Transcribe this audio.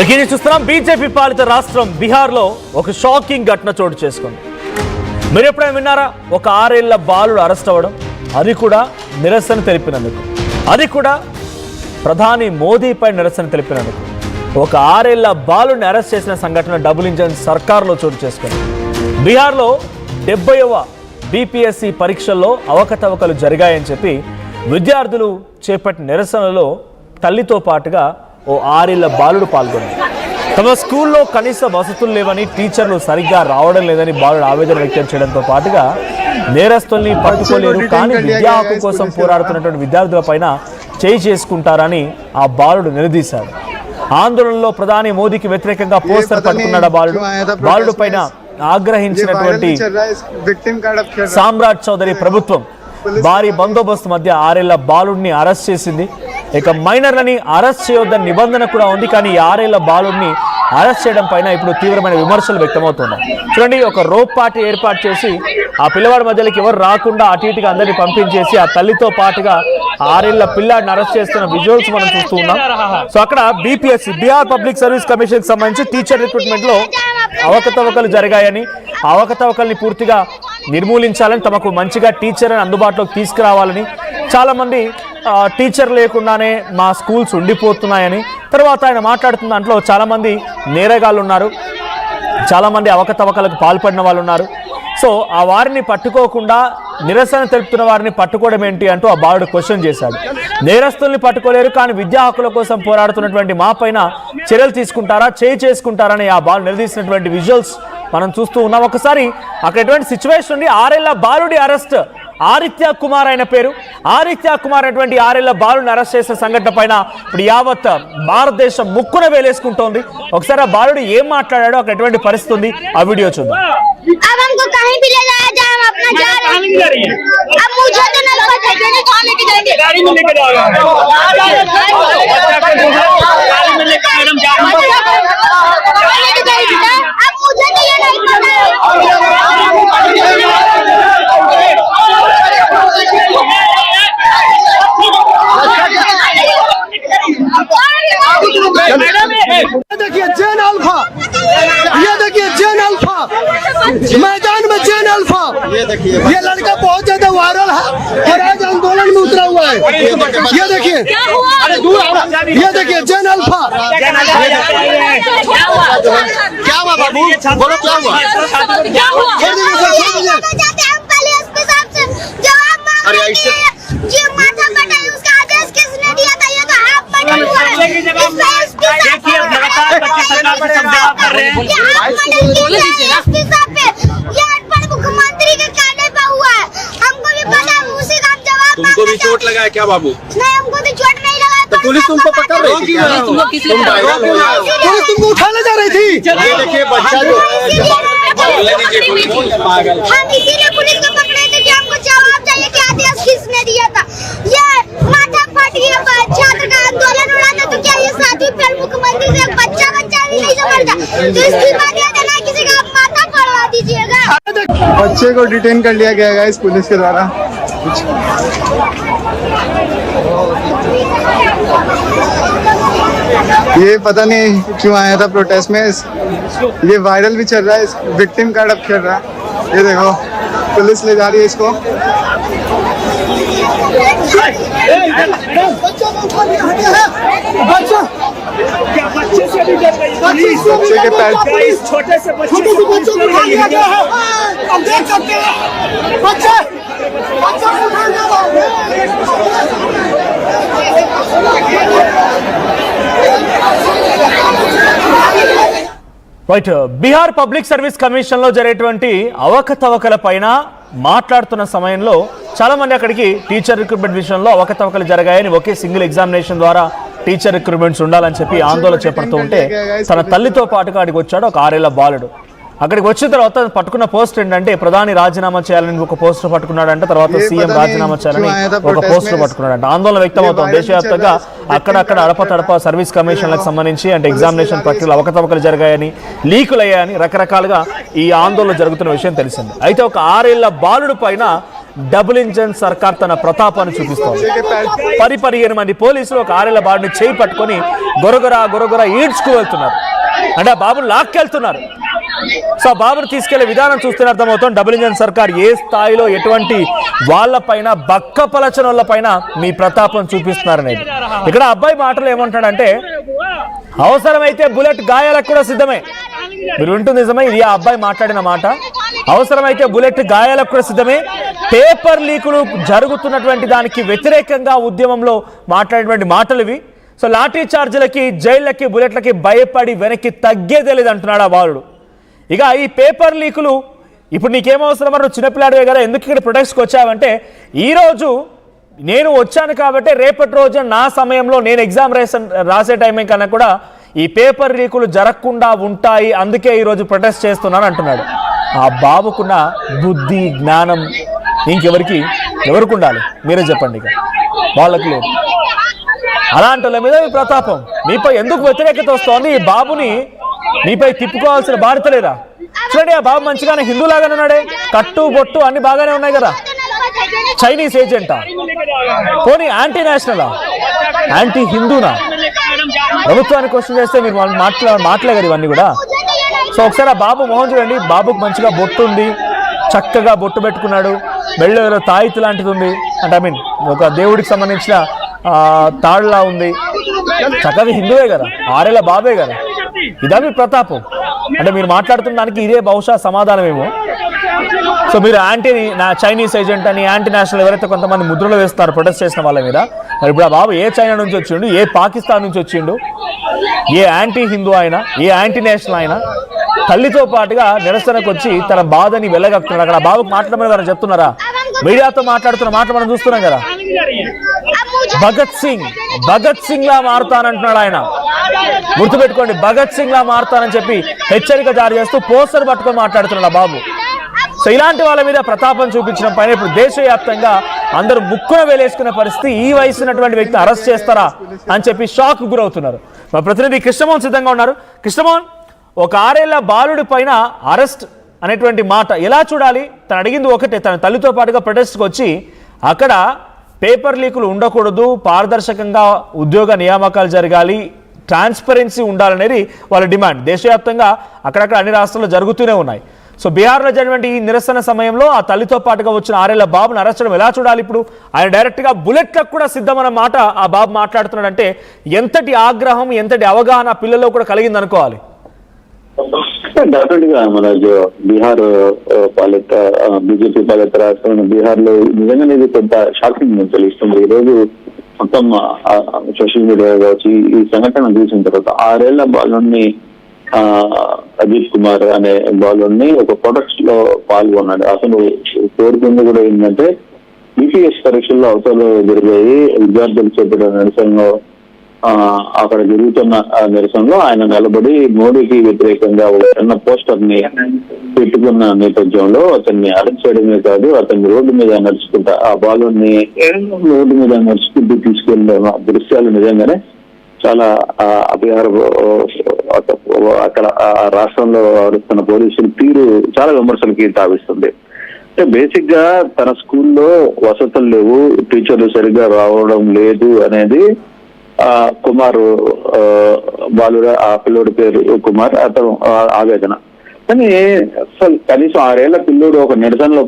Breaking చూస్తున్నాం. BJP పాలిత రాష్ట్రం బీహార్లో ఒక షాకింగ్ ఘటన చోటు చేసుకుంది. మీరు ఎప్పుడైనా విన్నారా? ఒక 6 ఏళ్ల బాలుడు అరెస్ట్ అవ్వడం, అది కూడా నిరసన తెలిపినందుకు, అది కూడా ప్రధాని మోదీపై నిరసన తెలిపినందుకు. ఒక 6 ఏళ్ల బాలుడిని అరెస్ట్ చేసిన సంఘటన డబుల్ ఇంజన్ సర్కార్లో చోటు చేసుకుంది. బీహార్లో 70వ బీపీఎస్సీ పరీక్షల్లో అవకతవకలు జరిగాయని చెప్పి విద్యార్థులు చేపట్టిన నిరసనలో తల్లితో పాటుగా ఓ 6 ఏళ్ల బాలుడు పాల్గొన్నాడు. తమ స్కూల్లో కనీస వసతులు లేవని, టీచర్లు సరిగ్గా రావడం లేదని బాలుడు ఆవేదన వ్యక్తం చేయడంతో పాటుగా నేరస్తుల్ని పట్టుకోలేరు, కానీ విద్యా హక్కు కోసం పోరాడుతున్నటువంటి విద్యార్థులపైన చేయి చేసుకుంటారని ఆ బాలుడు నిలదీశాడు. ఆందోళనలో ప్రధాని మోదీకి వ్యతిరేకంగా పోస్టర్ పట్టుకున్నాడు బాలుడు పైన ఆగ్రహించినటువంటి సామ్రాట్ చౌదరి ప్రభుత్వం భారీ బందోబస్తు మధ్య 6 ఏళ్ల బాలుడిని అరెస్ట్ చేసింది. ఇక మైనర్లని అరెస్ట్ చేయొద్దని నిబంధన కూడా ఉంది, కానీ 6 ఏళ్ల బాలుడిని అరెస్ట్ చేయడం పైన ఇప్పుడు తీవ్రమైన విమర్శలు వ్యక్తమవుతున్నాయి. చూడండి, ఒక రోప్ పార్టీ ఏర్పాటు చేసి ఆ పిల్లవాడి మధ్యలోకి ఎవరు రాకుండా అటు ఇటుగా అందరినీ పంపించేసి ఆ తల్లితో పాటుగా 6 ఏళ్ల పిల్లాడిని అరెస్ట్ చేస్తున్న విజువల్స్ మనం చూస్తూ ఉన్నాం. సో అక్కడ BPSC Bihar public service commission కి సంబంధించి టీచర్ రిక్రూట్మెంట్ లో అవకతవకలు జరిగాయని, అవకతవకల్ని పూర్తిగా నిర్మూలించాలని, తమకు మంచిగా టీచర్ అని అందుబాటులోకి తీసుకురావాలని, చాలా మంది టీచర్ లేకుండానే మా స్కూల్స్ ఉండిపోతున్నాయని. తర్వాత ఆయన మాట్లాడుతున్న దాంట్లో చాలామంది నేరగాళ్ళు ఉన్నారు, చాలామంది అవకతవకలకు పాల్పడిన వాళ్ళు ఉన్నారు. సో ఆ వారిని పట్టుకోకుండా నిరసన తెలుపుతున్న వారిని పట్టుకోవడం ఏంటి అంటూ ఆ బాలుడు క్వశ్చన్ చేశాడు. నేరస్తుల్ని పట్టుకోలేరు, కానీ విద్యా హక్కుల కోసం పోరాడుతున్నటువంటి మా పైన చర్యలు తీసుకుంటారా, చేయి చేసుకుంటారని ఆ బాలు నిలదీసినటువంటి విజువల్స్ మనం చూస్తూ ఉన్నాం. ఒకసారి అక్కడ ఎటువంటి సిచ్యువేషన్ ఉంది. 6 ఏళ్ల బాలుడి అరెస్ట్, ఆదిత్య కుమార్ అయిన పేరు. ఆదిత్య కుమార్ అటువంటి 6 ఏళ్ల బాలుడిని అరెస్ట్ చేసిన సంఘటన పైన ఇప్పుడు యావత్ భారతదేశం ముక్కున వేలేసుకుంటోంది. ఒకసారి ఆ బాలుడు ఏం మాట్లాడాడో, అక్కడ ఎటువంటి పరిస్థితి ఉంది, ఆ వీడియో చూద్దాం. देखिए जेन अल्फा, ये देखिए जेन अल्फा, मैदान में जेन अल्फा, ये लड़का बहुत ज्यादा वायरल है और आज आंदोलन में उतरा हुआ है। ये देखिए, ये देखिए जेन अल्फा। क्या हुआ बाबू, बोलो क्या हुआ? मुख्यमंत्री के कहने पे हुआ है, हमको भी पता है, उसी का जवाब। तुमको भी चोट लगा है क्या बाबू? नहीं, हमको भी चोट नहीं लगा। तो पुलिस तुमको पकड़ रही थी, पुलिस तुमको उठाने जा रही थी। ये देखिए बच्चा जो हम इसीलिए पुलिस को पकड़े थे कि हमको जवाब चाहिए कि आदेश किसने दिया था। ये माथा फट गया, छात्र का आंदोलन उड़ाना, तो क्या ये साथी फिर मुख्यमंत्री से बच्चा भी नहीं समझता, तो इसकी बात याद है, किसी का आप माथा पड़वा दीजिएगा। बच्चे को डिटेन कर लिया गया है इस पुलिस के द्वारा। ये पता नहीं क्यों आया था प्रोटेस्ट में। ये वायरल भी चल रहा है, विक्टिम कार्ड अब खेल रहा है। ये देखो पुलिस ले जा रही है इसको। बच्चे के पैर, छोटे से बच्चों को उठा लिया गया है। अब देख सकते हैं बच्चे right. Bihar public service commission లో జరిగేటువంటి అవకతవకల పైన మాట్లాడుతున్న సమయంలో చాలా మంది అక్కడికి టీచర్ రిక్రూట్మెంట్ విషయంలో అవకతవకలు జరిగాయని, ఒకే సింగిల్ ఎగ్జామినేషన్ ద్వారా టీచర్ రిక్రూట్మెంట్స్ ఉండాలని చెప్పి ఆందోళన చేపడుతూ ఉంటే తన తల్లితో పాటుగా అక్కడికి వచ్చాడు ఒక 6 ఏళ్ల బాలుడు. అక్కడికి వచ్చిన తర్వాత పట్టుకున్న పోస్ట్ ఏంటంటే ప్రధాని రాజీనామా చేయాలని ఒక పోస్టర్ పట్టుకున్నాడంట, తర్వాత సీఎం రాజీనామా చేయాలని ఒక పోస్టర్ పట్టుకున్నాడంట. ఆందోళన వ్యక్తమవుతుంది దేశవ్యాప్తంగా. అక్కడక్కడ అడపతడప సర్వీస్ కమిషన్లకు సంబంధించి అంటే ఎగ్జామినేషన్ ప్రక్రియలో అవకతవకలు జరిగాయని, లీకులు అయ్యాయని రకరకాలుగా ఈ ఆందోళన జరుగుతున్న విషయం తెలిసింది. అయితే ఒక 6 ఏళ్ల బాలుడు పైన డబుల్ ఇంజన్ సర్కార్ తన ప్రతాపాన్ని చూపిస్తోంది. 15 మంది పోలీసులు ఒక 6 ఏళ్ల బాలుని చేయి పట్టుకొని గొరగొర ఈడ్చుకు వెళ్తున్నారు. అంటే ఆ బాబుని లాక్కెళ్తున్నారు. సో బాబుని తీసుకెళ్లే విధానం చూస్తే అర్థమవుతుంది డబుల్ ఇంజన్ సర్కార్ ఏ స్థాయిలో ఎటువంటి వాళ్ళపైన బక్కపలచనోళ్ళ పైన మీ ప్రతాపం చూపిస్తున్నారనేది. ఇక్కడ అబ్బాయి మాటలు ఏమంటాడంటే, అవసరమైతే బుల్లెట్ గాయాలకు కూడా సిద్ధమే. మీరు వింటుంది నిజమే, ఇది ఆ అబ్బాయి మాట్లాడిన మాట. అవసరమైతే బుల్లెట్ గాయాలకు కూడా సిద్ధమే. పేపర్ లీకులు జరుగుతున్నటువంటి దానికి వ్యతిరేకంగా ఉద్యమంలో మాట్లాడినటువంటి మాటలు ఇవి. సో లాఠీ చార్జీలకి, జైళ్ళకి, బుల్లెట్లకి భయపడి వెనక్కి తగ్గేదే లేదు అంటున్నాడు ఆ బాలుడు. ఇక ఈ పేపర్ లీకులు ఇప్పుడు నీకేమవసరం, నువ్వు చిన్నపిల్లాడివే కదా, ఎందుకు ఇక్కడ ప్రొటెక్ట్స్కి వచ్చావంటే, ఈరోజు నేను వచ్చాను కాబట్టి రేపటి రోజు నా సమయంలో నేను ఎగ్జామ్ రాసే టైం కన్నా కూడా ఈ పేపర్ లీకులు జరగకుండా ఉంటాయి, అందుకే ఈరోజు ప్రొటెస్ట్ చేస్తున్నాను అంటున్నాడు. ఆ బాబుకున్న బుద్ధి జ్ఞానం ఇంకెవరికి ఉండాలి? మీరే చెప్పండి. ఇక వాళ్ళకి లేదు. అలాంటి వాళ్ళ మీద మీ ప్రతాపం, మీపై ఎందుకు వ్యతిరేకత వస్తోంది? ఈ బాబుని మీపై తిప్పుకోవాల్సిన బాధ్యత లేదా? చూడండి, ఆ బాబు మంచిగానే హిందూలాగానే ఉన్నాడే, కట్టు బొట్టు అన్ని బాగానే ఉన్నాయి కదా. చైనీస్ ఏజెంటా, పోనీ యాంటీ నేషనలా, యాంటీ హిందూనా? ప్రభుత్వాన్ని క్వశ్చన్ చేస్తే మీరు మాట్లాడే కదా ఇవన్నీ కూడా. సో ఒకసారి ఆ బాబు మొహం చూడండి. బాబుకు మంచిగా బొట్టు ఉంది, చక్కగా బొట్టు పెట్టుకున్నాడు, మెళ్ళలో తాయితు లాంటిది ఉంది, అంటే ఐ మీన్ ఒక దేవుడికి సంబంధించిన తాడులా ఉంది. చక్కగా హిందువే కదా, 6 ఏళ్ల బాబే కదా. ఇదా మీ ప్రతాపం? అంటే మీరు మాట్లాడుతున్న దానికి ఇదే బహుశా సమాధానమేమో. సో మీరు చైనీస్ ఏజెంట్ అని, యాంటీ నేషనల్ ఎవరైతే కొంతమంది ముద్రలు వేస్తారు ప్రొటెస్ట్ చేసిన వాళ్ళ మీద, మరి ఇప్పుడు ఆ బాబు ఏ చైనా నుంచి వచ్చిండు, ఏ పాకిస్తాన్ నుంచి వచ్చిండు, ఏ యాంటీ హిందూ అయినా, ఏ యాంటీ నేషనల్ అయినా తల్లితో పాటుగా నిరసనకు వచ్చి తన బాధని వెళ్ళగక్కుతున్నాడు. అక్కడ బాబుకు మాట్లాడమని వారు చెప్తున్నారా? మీడియాతో మాట్లాడుతున్న మాటలు మనం చూస్తున్నాం కదా. భగత్ సింగ్ లా మారుతానంటున్నాడు ఆయన. గుర్తుపెట్టుకోండి, భగత్ సింగ్ లా మారుతానని చెప్పి హెచ్చరిక జారీ చేస్తూ పోస్టర్ పట్టుకొని మాట్లాడుతున్నాడు ఆ బాబు. సో ఇలాంటి వాళ్ళ మీద ప్రతాపం చూపించడం పైన ఇప్పుడు దేశవ్యాప్తంగా అందరూ ముక్కున వేలేసుకునే పరిస్థితి. ఈ వయసున్నటువంటి వ్యక్తిని అరెస్ట్ చేస్తారా అని చెప్పి షాక్ గురవుతున్నారు. మా ప్రతినిధి కృష్ణమోహన్ సిద్ధంగా ఉన్నారు. కృష్ణమోహన్, ఒక 6 ఏళ్ల బాలుడి పైన అరెస్ట్ అనేటువంటి మాట ఎలా చూడాలి? తను అడిగింది ఒకటే, తన తల్లితో పాటుగా ప్రొటెస్ట్కి వచ్చి అక్కడ పేపర్ లీకులు ఉండకూడదు, పారదర్శకంగా ఉద్యోగ నియామకాలు జరగాలి, ట్రాన్స్పరెన్సీ ఉండాలనేది వాళ్ళ డిమాండ్. దేశవ్యాప్తంగా అక్కడక్కడ అన్ని రాష్ట్రాల్లో జరుగుతూనే ఉన్నాయి. సో బీహార్లో జరిగినటువంటి ఈ నిరసన సమయంలో ఆ తల్లితో పాటుగా వచ్చిన 6 ఏళ్ల బాబును అరెస్ట్ చేయడం ఎలా చూడాలి? ఇప్పుడు ఆయన డైరెక్ట్గా బుల్లెట్లకు కూడా సిద్ధమన్న మాట ఆ బాబు మాట్లాడుతున్నాడంటే ఎంతటి ఆగ్రహం, ఎంతటి అవగాహన పిల్లల్లో కూడా కలిగింది అనుకోవాలి. డెఫినెట్ గా మన బీహార్ పాలిత బీజేపీ పాలిత రాష్ట్రం బీహార్ లో నిజంగా ఇది పెద్ద షాకింగ్ తెలుస్తుంది. ఈ రోజు మొత్తం సోషల్ మీడియా కావచ్చు ఈ సంఘటన చూసిన తర్వాత 6 ఏళ్ల బాలుని అజిత్ కుమార్ అనే బాలుని ఒక ప్రొటెక్ట్ లో పాల్గొన్నాడు. అసలు కోరుకుంది కూడా ఏంటంటే యూపీఎస్ పరీక్షల్లో అవసరాలు జరిగాయి, విద్యార్థులు చేపట్టిన నిరసనలో అక్కడ జరుగుతున్న నిరసనలో ఆయన నిలబడి మోడీకి వ్యతిరేకంగా ఒక చిన్న పోస్టర్ ని పెట్టుకున్న నేపథ్యంలో అతన్ని అరెస్ట్ చేయడమే కాదు, అతన్ని రోడ్డు మీద నడుచుకుంటా ఆ బాలుని రోడ్డు మీద నడుచుకుంటూ తీసుకెళ్ళిన దృశ్యాలు నిజంగానే చాలా బీహార్ అక్కడ రాష్ట్రంలో వస్తున్న పోలీసుల తీరు చాలా విమర్శలకి తావిస్తుంది. అంటే బేసిక్ గా తన స్కూల్లో వసతులు లేవు, టీచర్లు సరిగ్గా రావడం లేదు అనేది కుమార్ బాలుర ఆ పిల్లోడి పేరు కుమార్, అతను ఆవేదన. కానీ అసలు కనీసం 6 ఏళ్ల పిల్లోడు ఒక నిరసనలో